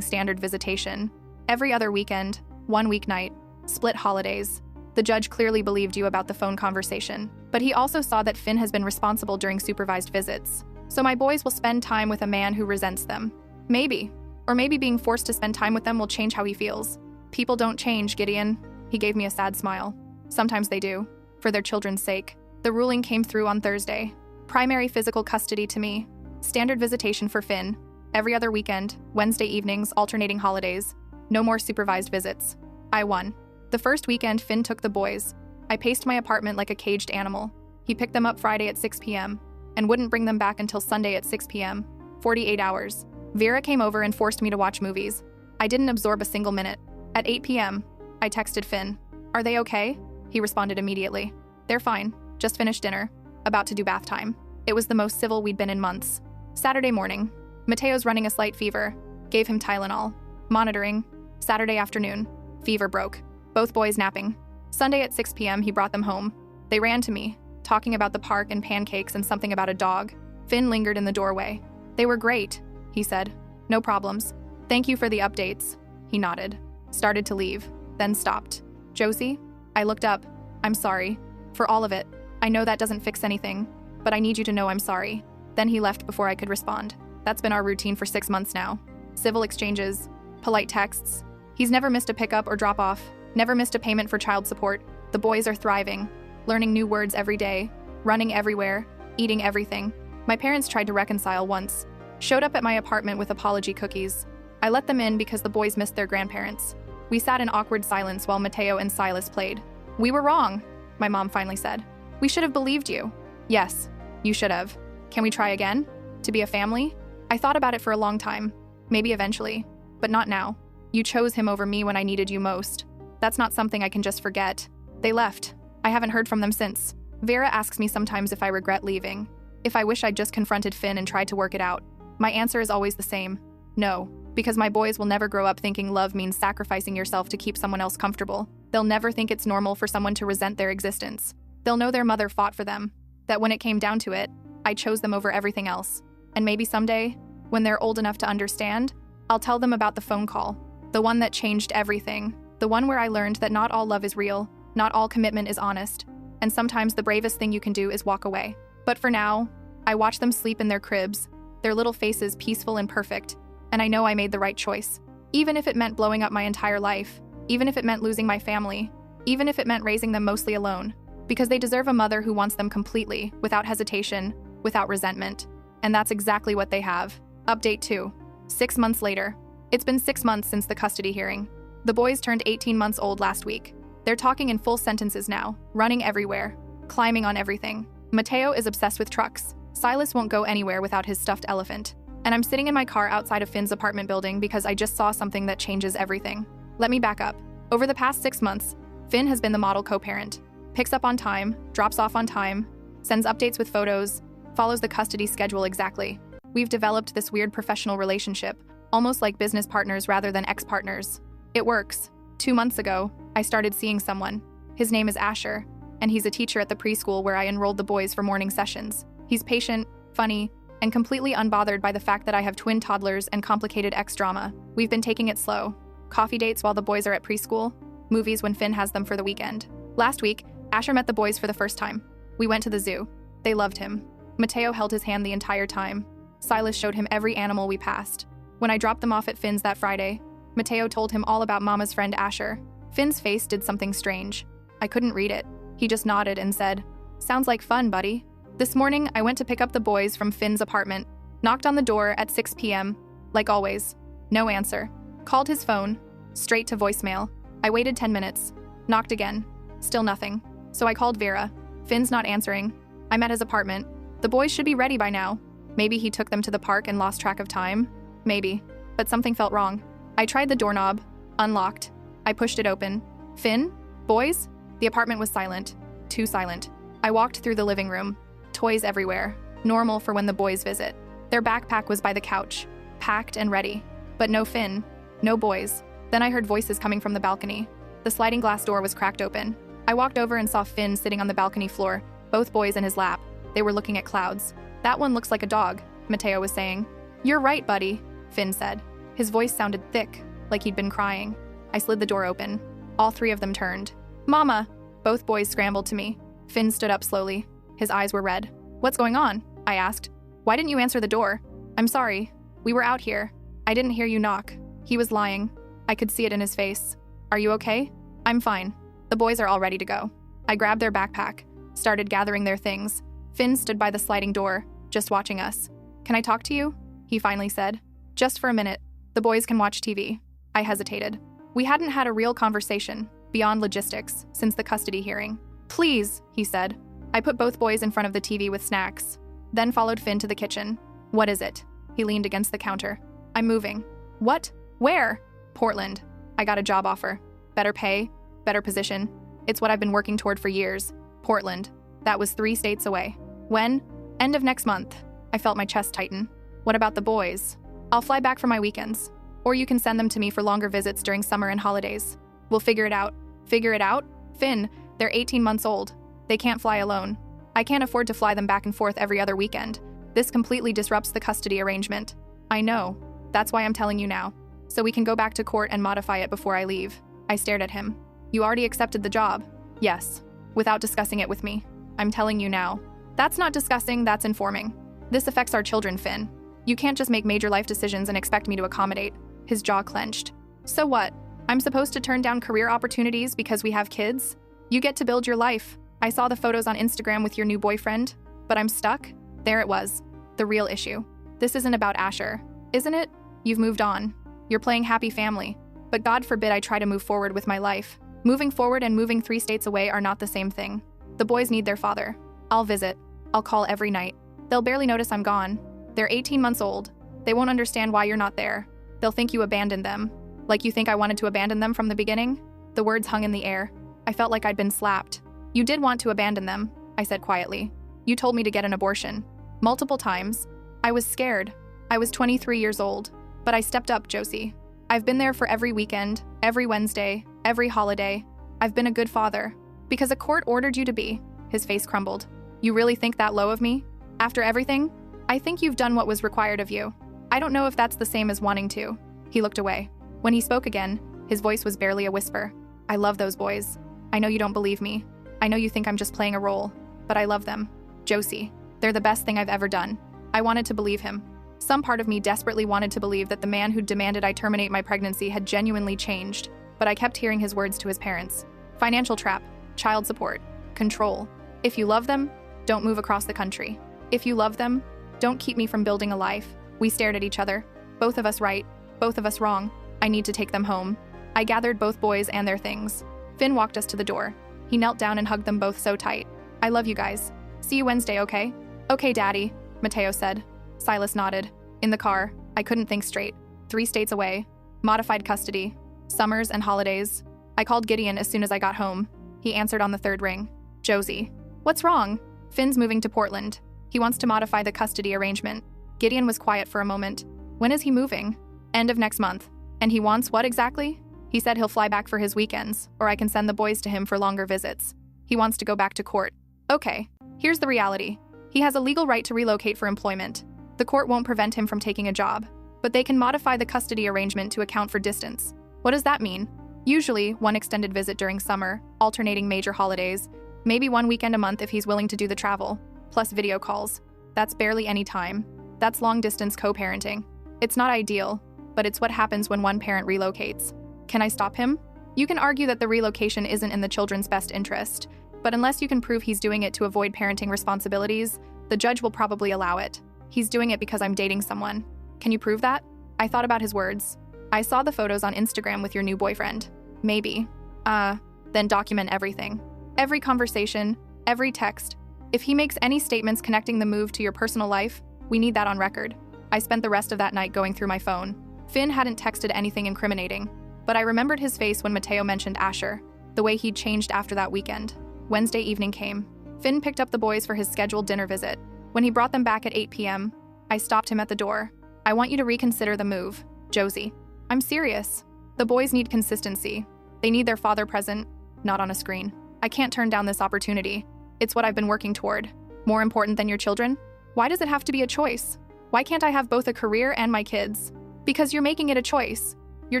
standard visitation. Every other weekend, 1 weeknight, split holidays. The judge clearly believed you about the phone conversation, but he also saw that Finn has been responsible during supervised visits. So my boys will spend time with a man who resents them. Maybe. Or maybe being forced to spend time with them will change how he feels. People don't change, Gideon. He gave me a sad smile. Sometimes they do. For their children's sake. The ruling came through on Thursday. Primary physical custody to me. Standard visitation for Finn. Every other weekend, Wednesday evenings, alternating holidays. No more supervised visits. I won. The first weekend, Finn took the boys. I paced my apartment like a caged animal. He picked them up Friday at 6 p.m. and wouldn't bring them back until Sunday at 6 p.m. 48 hours. Vera came over and forced me to watch movies. I didn't absorb a single minute. At 8 p.m., I texted Finn. Are they okay? He responded immediately. They're fine. Just finished dinner. About to do bath time. It was the most civil we'd been in months. Saturday morning. Mateo's running a slight fever. Gave him Tylenol. Monitoring. Saturday afternoon. Fever broke. Both boys napping. Sunday at 6 p.m. he brought them home. They ran to me, talking about the park and pancakes and something about a dog. Finn lingered in the doorway. They were great, he said. No problems. Thank you for the updates. He nodded. Started to leave, then stopped. Josie? I looked up. I'm sorry. For all of it. I know that doesn't fix anything, but I need you to know I'm sorry. Then he left before I could respond. That's been our routine for 6 months now. Civil exchanges, polite texts. He's never missed a pickup or drop off. Never missed a payment for child support. The boys are thriving, learning new words every day, running everywhere, eating everything. My parents tried to reconcile once. Showed up at my apartment with apology cookies. I let them in because the boys missed their grandparents. We sat in awkward silence while Mateo and Silas played. We were wrong, my mom finally said. We should have believed you. Yes, you should have. Can we try again? To be a family? I thought about it for a long time. Maybe eventually, but not now. You chose him over me when I needed you most. That's not something I can just forget. They left. I haven't heard from them since. Vera asks me sometimes if I regret leaving, if I wish I'd just confronted Finn and tried to work it out. My answer is always the same. No, because my boys will never grow up thinking love means sacrificing yourself to keep someone else comfortable. They'll never think it's normal for someone to resent their existence. They'll know their mother fought for them, that when it came down to it, I chose them over everything else. And maybe someday, when they're old enough to understand, I'll tell them about the phone call, the one that changed everything. The one where I learned that not all love is real, not all commitment is honest, and sometimes the bravest thing you can do is walk away. But for now, I watch them sleep in their cribs, their little faces peaceful and perfect, and I know I made the right choice. Even if it meant blowing up my entire life, even if it meant losing my family, even if it meant raising them mostly alone, because they deserve a mother who wants them completely, without hesitation, without resentment. And that's exactly what they have. Update 2. 6 months later. It's been 6 months since the custody hearing. The boys turned 18 months old last week. They're talking in full sentences now, running everywhere, climbing on everything. Mateo is obsessed with trucks. Silas won't go anywhere without his stuffed elephant. And I'm sitting in my car outside of Finn's apartment building because I just saw something that changes everything. Let me back up. Over the past 6 months, Finn has been the model co-parent. Picks up on time, drops off on time, sends updates with photos, follows the custody schedule exactly. We've developed this weird professional relationship, almost like business partners rather than ex-partners. It works. 2 months ago, I started seeing someone. His name is Asher, and he's a teacher at the preschool where I enrolled the boys for morning sessions. He's patient, funny, and completely unbothered by the fact that I have twin toddlers and complicated ex-drama. We've been taking it slow. Coffee dates while the boys are at preschool, movies when Finn has them for the weekend. Last week, Asher met the boys for the first time. We went to the zoo. They loved him. Mateo held his hand the entire time. Silas showed him every animal we passed. When I dropped them off at Finn's that Friday, Mateo told him all about Mama's friend Asher. Finn's face did something strange. I couldn't read it. He just nodded and said, "Sounds like fun, buddy." This morning, I went to pick up the boys from Finn's apartment. Knocked on the door at 6 p.m. Like always. No answer. Called his phone. Straight to voicemail. I waited 10 minutes. Knocked again. Still nothing. So I called Vera. Finn's not answering. I'm at his apartment. The boys should be ready by now. Maybe he took them to the park and lost track of time. Maybe. But something felt wrong. I tried the doorknob. Unlocked. I pushed it open. Finn? Boys? The apartment was silent. Too silent. I walked through the living room. Toys everywhere. Normal for when the boys visit. Their backpack was by the couch. Packed and ready. But no Finn. No boys. Then I heard voices coming from the balcony. The sliding glass door was cracked open. I walked over and saw Finn sitting on the balcony floor, both boys in his lap. They were looking at clouds. "That one looks like a dog," Mateo was saying. "You're right, buddy," Finn said. His voice sounded thick, like he'd been crying. I slid the door open. All three of them turned. "Mama!" Both boys scrambled to me. Finn stood up slowly. His eyes were red. "What's going on?" I asked. "Why didn't you answer the door?" "I'm sorry. We were out here. I didn't hear you knock." He was lying. I could see it in his face. "Are you okay?" "I'm fine. The boys are all ready to go." I grabbed their backpack, started gathering their things. Finn stood by the sliding door, just watching us. "Can I talk to you?" he finally said. "Just for a minute. The boys can watch TV." I hesitated. We hadn't had a real conversation, beyond logistics, since the custody hearing. "Please," he said. I put both boys in front of the TV with snacks, then followed Finn to the kitchen. "What is it?" He leaned against the counter. "I'm moving." "What? Where?" "Portland. I got a job offer. Better pay, better position. It's what I've been working toward for years. Portland. That was 3 states away. When? End of next month." I felt my chest tighten. "What about the boys?" "I'll fly back for my weekends. Or you can send them to me for longer visits during summer and holidays. We'll figure it out." "Figure it out?" "Finn, they're 18 months old. They can't fly alone. I can't afford to fly them back and forth every other weekend. This completely disrupts the custody arrangement." "I know. That's why I'm telling you now. So we can go back to court and modify it before I leave." I stared at him. "You already accepted the job?" "Yes. Without discussing it with me. I'm telling you now." "That's not discussing, that's informing. This affects our children, Finn. You can't just make major life decisions and expect me to accommodate." His jaw clenched. "So what? I'm supposed to turn down career opportunities because we have kids? You get to build your life. I saw the photos on Instagram with your new boyfriend, but I'm stuck?" There it was. The real issue. "This isn't about Asher, isn't it? You've moved on. You're playing happy family. But God forbid I try to move forward with my life. Moving forward and moving 3 states away are not the same thing. The boys need their father. I'll visit. I'll call every night. They'll barely notice I'm gone. They're 18 months old. They won't understand why you're not there. They'll think you abandoned them. Like you think I wanted to abandon them from the beginning?" The words hung in the air. I felt like I'd been slapped. "You did want to abandon them," I said quietly. "You told me to get an abortion. Multiple times. I was scared. I was 23 years old. But I stepped up, Josie. I've been there for every weekend, every Wednesday, every holiday. I've been a good father. Because a court ordered you to be." His face crumbled. "You really think that low of me? After everything? I think you've done what was required of you. I don't know if that's the same as wanting to." He looked away. When he spoke again, his voice was barely a whisper. "I love those boys. I know you don't believe me. I know you think I'm just playing a role. But I love them. Josie, they're the best thing I've ever done." I wanted to believe him. Some part of me desperately wanted to believe that the man who demanded I terminate my pregnancy had genuinely changed, but I kept hearing his words to his parents. Financial trap, child support, control. If you love them, don't move across the country. If you love them, don't keep me from building a life. We stared at each other. Both of us right, both of us wrong. I need to take them home. I gathered both boys and their things. Finn walked us to the door. He knelt down and hugged them both so tight. "I love you guys. See you Wednesday, okay?" "Okay, Daddy," Mateo said. Silas nodded. In the car, I couldn't think straight. 3 states away. Modified custody. Summers and holidays. I called Gideon as soon as I got home. He answered on the 3rd ring. "Josie." "What's wrong?" "Finn's moving to Portland. He wants to modify the custody arrangement." Gideon was quiet for a moment. "When is he moving?" "End of next month." "And he wants what exactly?" "He said he'll fly back for his weekends, or I can send the boys to him for longer visits. He wants to go back to court." "Okay. Here's the reality. He has a legal right to relocate for employment. The court won't prevent him from taking a job, but they can modify the custody arrangement to account for distance." "What does that mean?" "Usually, 1 extended visit during summer, alternating major holidays, maybe 1 weekend a month if he's willing to do the travel, plus video calls. That's barely any time. That's long-distance co-parenting. It's not ideal, but it's what happens when one parent relocates." "Can I stop him?" You can argue that the relocation isn't in the children's best interest, but unless you can prove he's doing it to avoid parenting responsibilities, the judge will probably allow it. He's doing it because I'm dating someone. Can you prove that? I thought about his words. I saw the photos on Instagram with your new boyfriend. Maybe. Then document everything. Every conversation, every text. If he makes any statements connecting the move to your personal life, we need that on record. I spent the rest of that night going through my phone. Finn hadn't texted anything incriminating, but I remembered his face when Mateo mentioned Asher, the way he'd changed after that weekend. Wednesday evening came. Finn picked up the boys for his scheduled dinner visit. When he brought them back at 8 p.m., I stopped him at the door. I want you to reconsider the move, Josie. I'm serious. The boys need consistency. They need their father present, not on a screen. I can't turn down this opportunity. It's what I've been working toward. More important than your children? Why does it have to be a choice? Why can't I have both a career and my kids? Because you're making it a choice. You're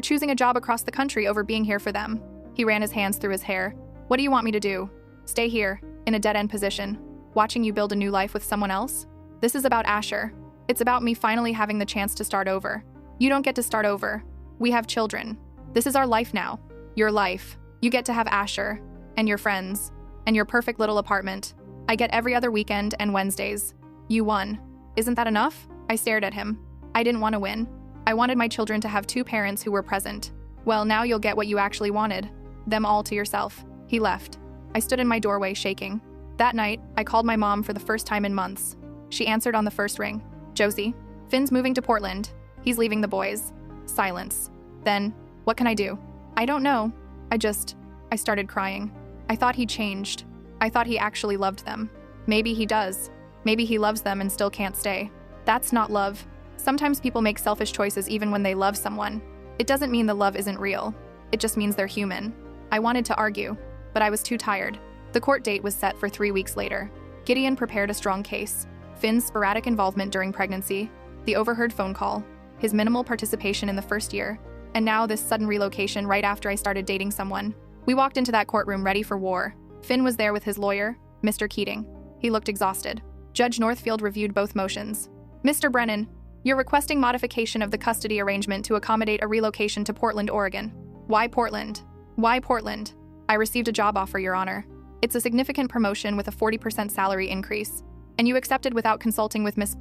choosing a job across the country over being here for them. He ran his hands through his hair. What do you want me to do? Stay here, in a dead-end position, watching you build a new life with someone else? This is about Asher. It's about me finally having the chance to start over. You don't get to start over. We have children. This is our life now. Your life. You get to have Asher, and your friends, and your perfect little apartment. I get every other weekend and Wednesdays. You won. Isn't that enough? I stared at him. I didn't want to win. I wanted my children to have two parents who were present. Well, now you'll get what you actually wanted. Them all to yourself. He left. I stood in my doorway shaking. That night, I called my mom for the first time in months. She answered on the first ring. Josie, Finn's moving to Portland. He's leaving the boys. Silence. Then, what can I do? I don't know. I started crying. I thought he changed. I thought he actually loved them. Maybe he does. Maybe he loves them and still can't stay. That's not love. Sometimes people make selfish choices even when they love someone. It doesn't mean the love isn't real. It just means they're human. I wanted to argue, but I was too tired. The court date was set for 3 weeks later. Gideon prepared a strong case. Finn's sporadic involvement during pregnancy, the overheard phone call, his minimal participation in the first year, and now this sudden relocation right after I started dating someone. We walked into that courtroom ready for war. Finn was there with his lawyer, Mr. Keating. He looked exhausted. Judge Northfield reviewed both motions. Mr. Brennan, you're requesting modification of the custody arrangement to accommodate a relocation to Portland, Oregon. Why Portland? Why Portland? I received a job offer, Your Honor. It's a significant promotion with a 40% salary increase. And you accepted without consulting with Miss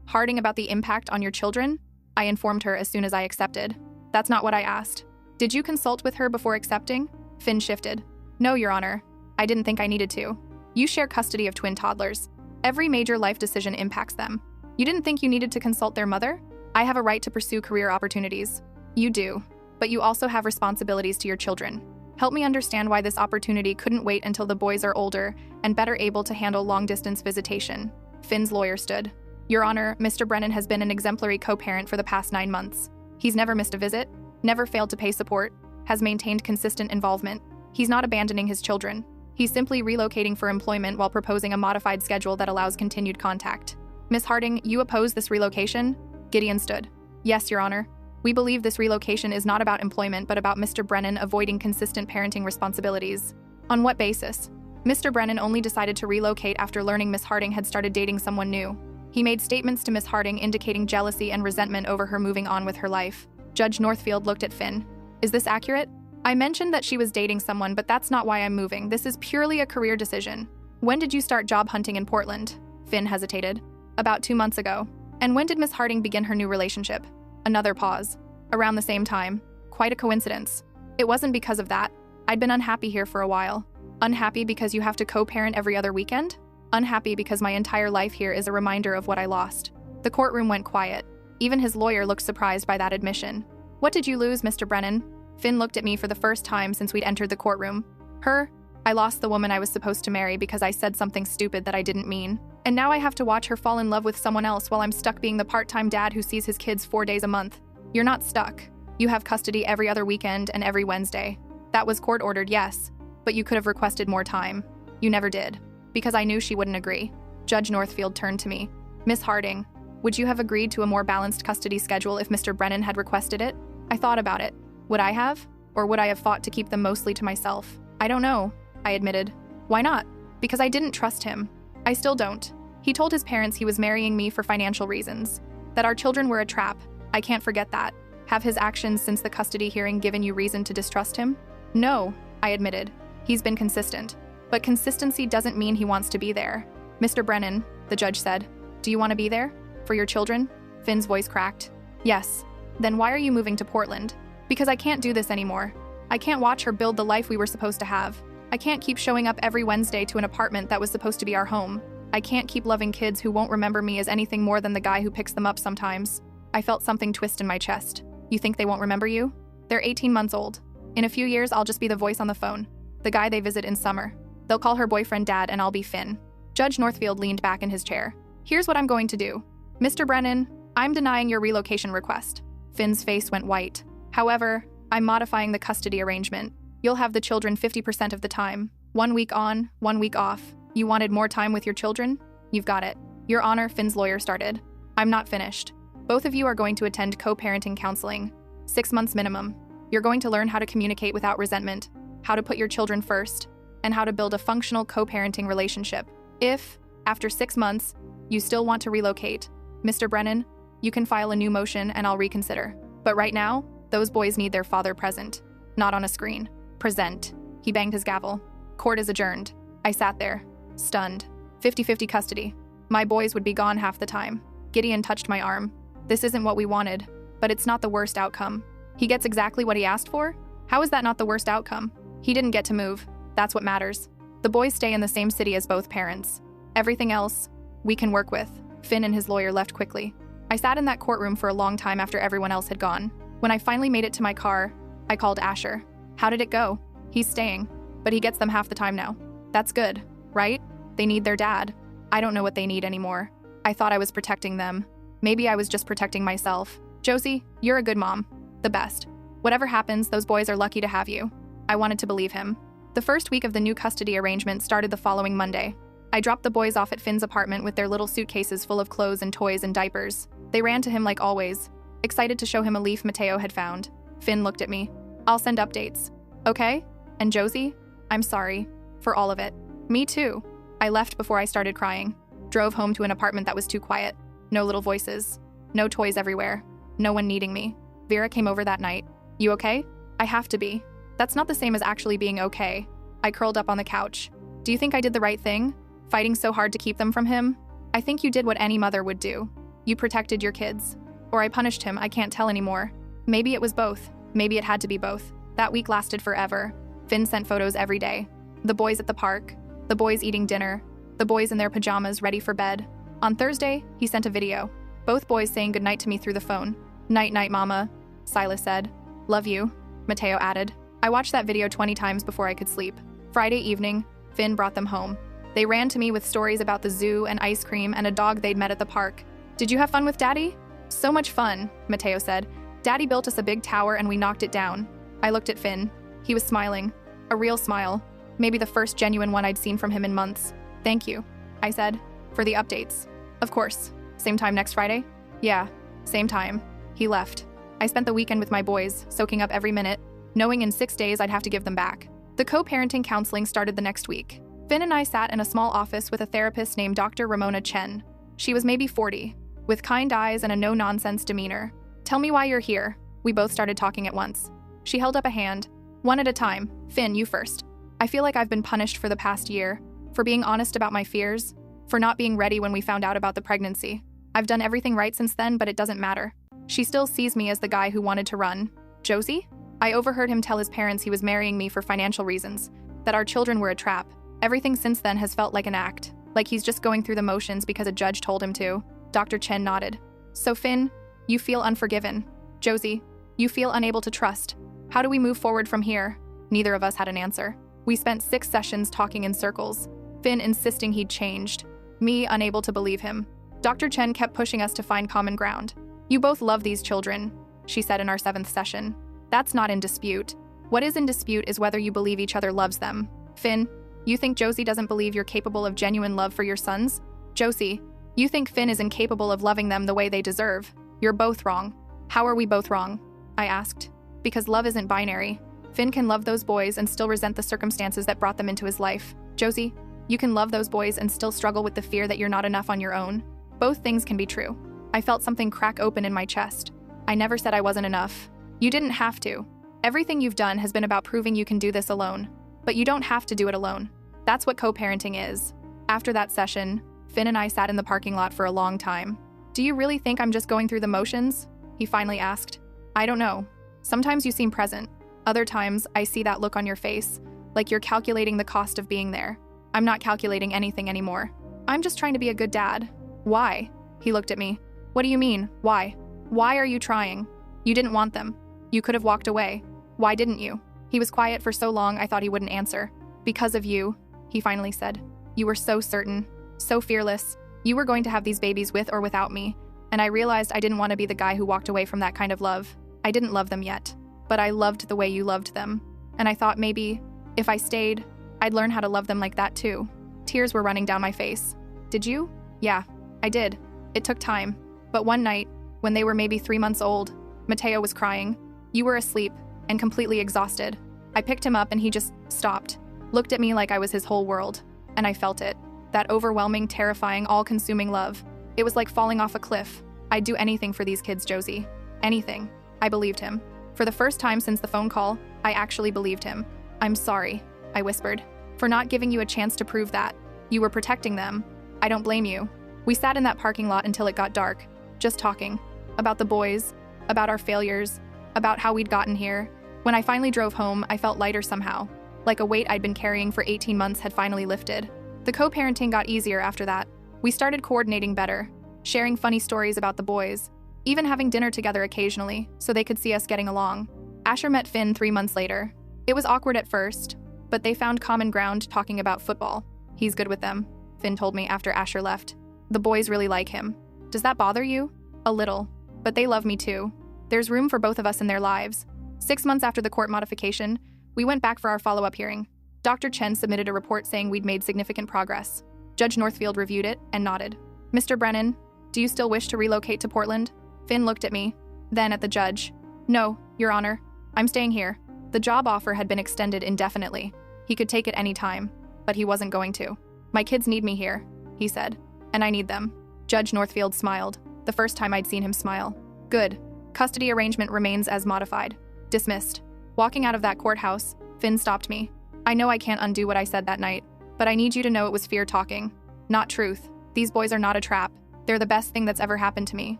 Harding about the impact on your children? I informed her as soon as I accepted. That's not what I asked. Did you consult with her before accepting? Finn shifted. No, Your Honor. I didn't think I needed to. You share custody of twin toddlers. Every major life decision impacts them. You didn't think you needed to consult their mother? I have a right to pursue career opportunities. You do. But you also have responsibilities to your children. Help me understand why this opportunity couldn't wait until the boys are older and better able to handle long-distance visitation. Finn's lawyer stood. Your Honor, Mr. Brennan has been an exemplary co-parent for the past 9 months. He's never missed a visit, never failed to pay support, has maintained consistent involvement. He's not abandoning his children. He's simply relocating for employment while proposing a modified schedule that allows continued contact. Miss Harding, you oppose this relocation? Gideon stood. Yes, Your Honor. We believe this relocation is not about employment but about Mr. Brennan avoiding consistent parenting responsibilities. On what basis? Mr. Brennan only decided to relocate after learning Miss Harding had started dating someone new. He made statements to Miss Harding indicating jealousy and resentment over her moving on with her life. Judge Northfield looked at Finn. Is this accurate? I mentioned that she was dating someone, but that's not why I'm moving. This is purely a career decision. When did you start job hunting in Portland? Finn hesitated. About 2 months ago. And when did Miss Harding begin her new relationship? Another pause. Around the same time. Quite a coincidence. It wasn't because of that. I'd been unhappy here for a while. Unhappy because you have to co-parent every other weekend? Unhappy because my entire life here is a reminder of what I lost. The courtroom went quiet. Even his lawyer looked surprised by that admission. What did you lose, Mr. Brennan? Finn looked at me for the first time since we'd entered the courtroom. Her? I lost the woman I was supposed to marry because I said something stupid that I didn't mean. And now I have to watch her fall in love with someone else while I'm stuck being the part-time dad who sees his kids 4 days a month. You're not stuck. You have custody every other weekend and every Wednesday. That was court-ordered, yes. But you could have requested more time. You never did. Because I knew she wouldn't agree. Judge Northfield turned to me. Miss Harding, would you have agreed to a more balanced custody schedule if Mr. Brennan had requested it? I thought about it. Would I have? Or would I have fought to keep them mostly to myself? I don't know, I admitted. Why not? Because I didn't trust him. I still don't. He told his parents he was marrying me for financial reasons. That our children were a trap. I can't forget that. Have his actions since the custody hearing given you reason to distrust him? No, I admitted. He's been consistent. But consistency doesn't mean he wants to be there. Mr. Brennan, the judge said, do you want to be there? For your children? Finn's voice cracked. Yes. Then why are you moving to Portland? Because I can't do this anymore. I can't watch her build the life we were supposed to have. I can't keep showing up every Wednesday to an apartment that was supposed to be our home. I can't keep loving kids who won't remember me as anything more than the guy who picks them up sometimes. I felt something twist in my chest. You think they won't remember you? They're 18 months old. In a few years, I'll just be the voice on the phone. The guy they visit in summer. They'll call her boyfriend Dad and I'll be Finn. Judge Northfield leaned back in his chair. Here's what I'm going to do. Mr. Brennan, I'm denying your relocation request. Finn's face went white. However, I'm modifying the custody arrangement. You'll have the children 50% of the time. 1 week on, 1 week off. You wanted more time with your children? You've got it. Your Honor, Finn's lawyer started. I'm not finished. Both of you are going to attend co-parenting counseling. 6 months minimum. You're going to learn how to communicate without resentment, how to put your children first, and how to build a functional co-parenting relationship. If, after 6 months, you still want to relocate, Mr. Brennan, you can file a new motion and I'll reconsider. But right now, those boys need their father present. Not on a screen. Present. He banged his gavel. Court is adjourned. I sat there, stunned. 50-50 custody. My boys would be gone half the time. Gideon touched my arm. This isn't what we wanted, but it's not the worst outcome. He gets exactly what he asked for? How is that not the worst outcome? He didn't get to move. That's what matters. The boys stay in the same city as both parents. Everything else, we can work with. Finn and his lawyer left quickly. I sat in that courtroom for a long time after everyone else had gone. When I finally made it to my car, I called Asher. How did it go? He's staying, but he gets them half the time now. That's good, right? They need their dad. I don't know what they need anymore. I thought I was protecting them. Maybe I was just protecting myself. Josie, you're a good mom. The best. Whatever happens, those boys are lucky to have you. I wanted to believe him. The first week of the new custody arrangement started the following Monday. I dropped the boys off at Finn's apartment with their little suitcases full of clothes and toys and diapers. They ran to him like always, excited to show him a leaf Mateo had found. Finn looked at me. I'll send updates. Okay? And Josie? I'm sorry. For all of it. Me too. I left before I started crying. Drove home to an apartment that was too quiet. No little voices. No toys everywhere. No one needing me. Vera came over that night. You okay? I have to be. That's not the same as actually being okay. I curled up on the couch. Do you think I did the right thing? Fighting so hard to keep them from him? I think you did what any mother would do. You protected your kids. Or I punished him, I can't tell anymore. Maybe it was both. Maybe it had to be both. That week lasted forever. Finn sent photos every day. The boys at the park. The boys eating dinner. The boys in their pajamas ready for bed. On Thursday, he sent a video. Both boys saying goodnight to me through the phone. Night-night, mama, Silas said. Love you, Mateo added. I watched that video 20 times before I could sleep. Friday evening, Finn brought them home. They ran to me with stories about the zoo and ice cream and a dog they'd met at the park. Did you have fun with Daddy? So much fun, Mateo said. Daddy built us a big tower and we knocked it down. I looked at Finn. He was smiling. A real smile. Maybe the first genuine one I'd seen from him in months. Thank you, I said, for the updates. Of course. Same time next Friday? Yeah, same time. He left. I spent the weekend with my boys, soaking up every minute, knowing in 6 days I'd have to give them back. The co-parenting counseling started the next week. Finn and I sat in a small office with a therapist named Dr. Ramona Chen. She was maybe 40, with kind eyes and a no-nonsense demeanor. Tell me why you're here. We both started talking at once. She held up a hand. One at a time. Finn, you first. I feel like I've been punished for the past year, for being honest about my fears, for not being ready when we found out about the pregnancy. I've done everything right since then, but it doesn't matter. She still sees me as the guy who wanted to run. Josie? I overheard him tell his parents he was marrying me for financial reasons, that our children were a trap. Everything since then has felt like an act, like he's just going through the motions because a judge told him to. Dr. Chen nodded. So Finn, you feel unforgiven. Josie, you feel unable to trust. How do we move forward from here? Neither of us had an answer. We spent 6 sessions talking in circles. Finn insisting he'd changed. Me unable to believe him. Dr. Chen kept pushing us to find common ground. You both love these children, she said in our 7th session. That's not in dispute. What is in dispute is whether you believe each other loves them. Finn, you think Josie doesn't believe you're capable of genuine love for your sons? Josie, you think Finn is incapable of loving them the way they deserve. You're both wrong. How are we both wrong? I asked. Because love isn't binary. Finn can love those boys and still resent the circumstances that brought them into his life. Josie, you can love those boys and still struggle with the fear that you're not enough on your own. Both things can be true. I felt something crack open in my chest. I never said I wasn't enough. You didn't have to. Everything you've done has been about proving you can do this alone. But you don't have to do it alone. That's what co-parenting is. After that session, Finn and I sat in the parking lot for a long time. Do you really think I'm just going through the motions? He finally asked. I don't know. Sometimes you seem present. Other times, I see that look on your face, like you're calculating the cost of being there. I'm not calculating anything anymore. I'm just trying to be a good dad. Why? He looked at me. What do you mean, why? Why are you trying? You didn't want them. You could have walked away. Why didn't you? He was quiet for so long I thought he wouldn't answer. Because of you, he finally said. You were so certain, so fearless. You were going to have these babies with or without me, and I realized I didn't want to be the guy who walked away from that kind of love. I didn't love them yet, but I loved the way you loved them. And I thought maybe, if I stayed, I'd learn how to love them like that too. Tears were running down my face. Did you? Yeah, I did. It took time. But one night, when they were maybe 3 months old, Mateo was crying. You were asleep and completely exhausted. I picked him up and he just stopped, looked at me like I was his whole world. And I felt it. That overwhelming, terrifying, all-consuming love. It was like falling off a cliff. I'd do anything for these kids, Josie. Anything. I believed him. For the first time since the phone call, I actually believed him. I'm sorry, I whispered, for not giving you a chance to prove that. You were protecting them. I don't blame you. We sat in that parking lot until it got dark, just talking. About the boys, about our failures, about how we'd gotten here. When I finally drove home, I felt lighter somehow, like a weight I'd been carrying for 18 months had finally lifted. The co-parenting got easier after that. We started coordinating better, sharing funny stories about the boys, even having dinner together occasionally so they could see us getting along. Asher met Finn 3 months later. It was awkward at first, but they found common ground talking about football. He's good with them, Finn told me after Asher left. The boys really like him. Does that bother you? A little, but they love me too. There's room for both of us in their lives. 6 months after the court modification, we went back for our follow-up hearing. Dr. Chen submitted a report saying we'd made significant progress. Judge Northfield reviewed it and nodded. Mr. Brennan, do you still wish to relocate to Portland? Finn looked at me, then at the judge. No, Your Honor. I'm staying here. The job offer had been extended indefinitely. He could take it any time, but he wasn't going to. My kids need me here, he said, and I need them. Judge Northfield smiled, the first time I'd seen him smile. Good. Custody arrangement remains as modified. Dismissed. Walking out of that courthouse, Finn stopped me. I know I can't undo what I said that night, but I need you to know it was fear talking, not truth. These boys are not a trap. They're the best thing that's ever happened to me.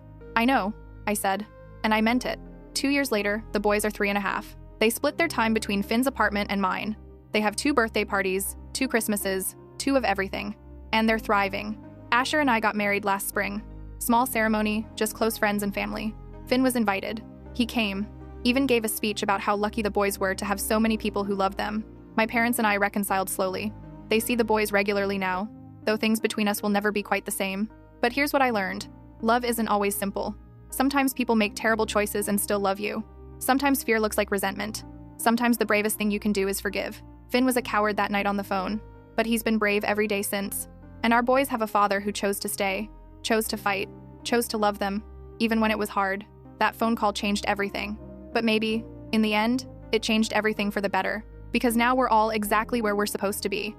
I know, I said, and I meant it. 2 years later, the boys are 3.5. They split their time between Finn's apartment and mine. They have 2 birthday parties, 2 Christmases, 2 of everything. And they're thriving. Asher and I got married last spring. Small ceremony, just close friends and family. Finn was invited. He came, even gave a speech about how lucky the boys were to have so many people who loved them. My parents and I reconciled slowly. They see the boys regularly now, though things between us will never be quite the same. But here's what I learned. Love isn't always simple. Sometimes people make terrible choices and still love you. Sometimes fear looks like resentment. Sometimes the bravest thing you can do is forgive. Finn was a coward that night on the phone, but he's been brave every day since. And our boys have a father who chose to stay, chose to fight, chose to love them, even when it was hard. That phone call changed everything. But maybe, in the end, it changed everything for the better. Because now we're all exactly where we're supposed to be.